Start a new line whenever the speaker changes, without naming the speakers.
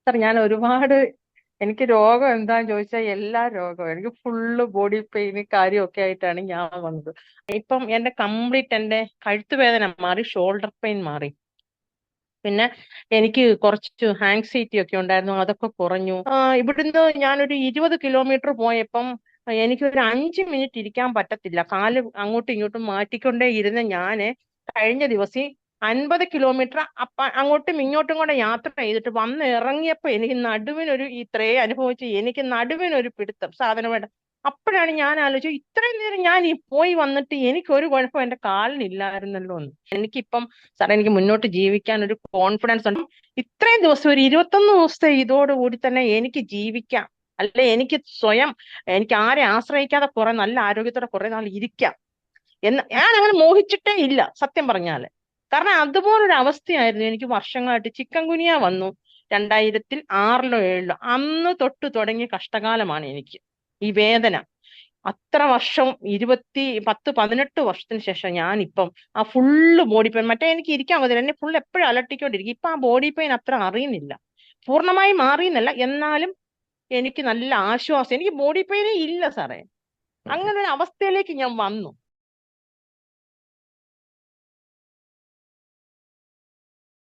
Sir ഞാൻ ഒരുപാട് എനിക്ക് രോഗം എന്താന്ന് ചോദിച്ചാൽ എല്ലാ രോഗവും എനിക്ക് ഫുള്ള് ബോഡി പെയിന് കാര്യമൊക്കെ ആയിട്ടാണ് ഞാൻ വന്നത്. ഇപ്പം എന്റെ കംപ്ലീറ്റ് എന്റെ കഴുത്ത് വേദന മാറി, ഷോൾഡർ പെയിൻ മാറി. പിന്നെ എനിക്ക് കുറച്ച് ആങ്സൈറ്റി ഒക്കെ ഉണ്ടായിരുന്നു, അതൊക്കെ കുറഞ്ഞു. ഇവിടുന്ന് ഞാനൊരു 20 കിലോമീറ്റർ പോയപ്പം എനിക്കൊരു 5 മിനിറ്റ് ഇരിക്കാൻ പറ്റത്തില്ല. കാല് അങ്ങോട്ടും ഇങ്ങോട്ടും മാറ്റിക്കൊണ്ടേ ഇരുന്ന ഞാന് കഴിഞ്ഞ ദിവസം 50 കിലോമീറ്റർ അങ്ങോട്ടും ഇങ്ങോട്ടും കൂടെ യാത്ര ചെയ്തിട്ട് വന്ന് ഇറങ്ങിയപ്പോ എനിക്ക് നടുവിനൊരു ഇത്രേ അനുഭവിച്ച് എനിക്ക് നടുവിനൊരു പിടുത്തം സാധനം വേണ്ട. അപ്പോഴാണ് ഞാൻ ആലോചിച്ചു, ഇത്രയും നേരം ഞാൻ ഈ പോയി വന്നിട്ട് എനിക്ക് ഒരു കുഴപ്പം എന്റെ കാലിനില്ലായിരുന്നല്ലോ എന്ന്. എനിക്കിപ്പം സാറേ എനിക്ക് മുന്നോട്ട് ജീവിക്കാൻ ഒരു കോൺഫിഡൻസ് ഉണ്ട്. ഇത്രയും ദിവസം ഒരു 21 ദിവസത്തെ ഇതോടുകൂടി തന്നെ എനിക്ക് ജീവിക്കാം. അല്ലെ എനിക്ക് സ്വയം, എനിക്ക് ആരെ ആശ്രയിക്കാതെ കുറെ നല്ല ആരോഗ്യത്തോടെ കുറെ നാൾ ഇരിക്കാം എന്ന് ഞാൻ അങ്ങനെ മോഹിച്ചിട്ടേ ഇല്ല സത്യം പറഞ്ഞാല്. കാരണം അതുപോലൊരു അവസ്ഥയായിരുന്നു എനിക്ക് വർഷങ്ങളായിട്ട്. ചിക്കൻ ഗുനിയ വന്നു 2006-ലോ 2007-ലോ. അന്ന് തൊട്ട് തുടങ്ങിയ കഷ്ടകാലമാണ് എനിക്ക് ഈ വേദന. അത്ര വർഷം 18 വർഷത്തിന് ശേഷം ഞാനിപ്പം ആ ഫുള്ള് ബോഡി പെയിൻ, മറ്റേ എനിക്ക് ഇരിക്കാൻ പറ്റില്ല, എന്നെ ഫുൾ എപ്പോഴും അലട്ടിക്കൊണ്ടിരിക്കും. ഇപ്പൊ ആ ബോഡി പെയിൻ അത്ര അറിയുന്നില്ല, പൂർണ്ണമായി മാറിയെന്നല്ല, എന്നാലും എനിക്ക് നല്ല ആശ്വാസം. എനിക്ക് ബോഡി പെയിനേ ഇല്ല സാറേ.
ഓക്കെ.
അങ്ങനെ ഒരു അവസ്ഥയിലേക്ക് ഞാൻ വന്നു.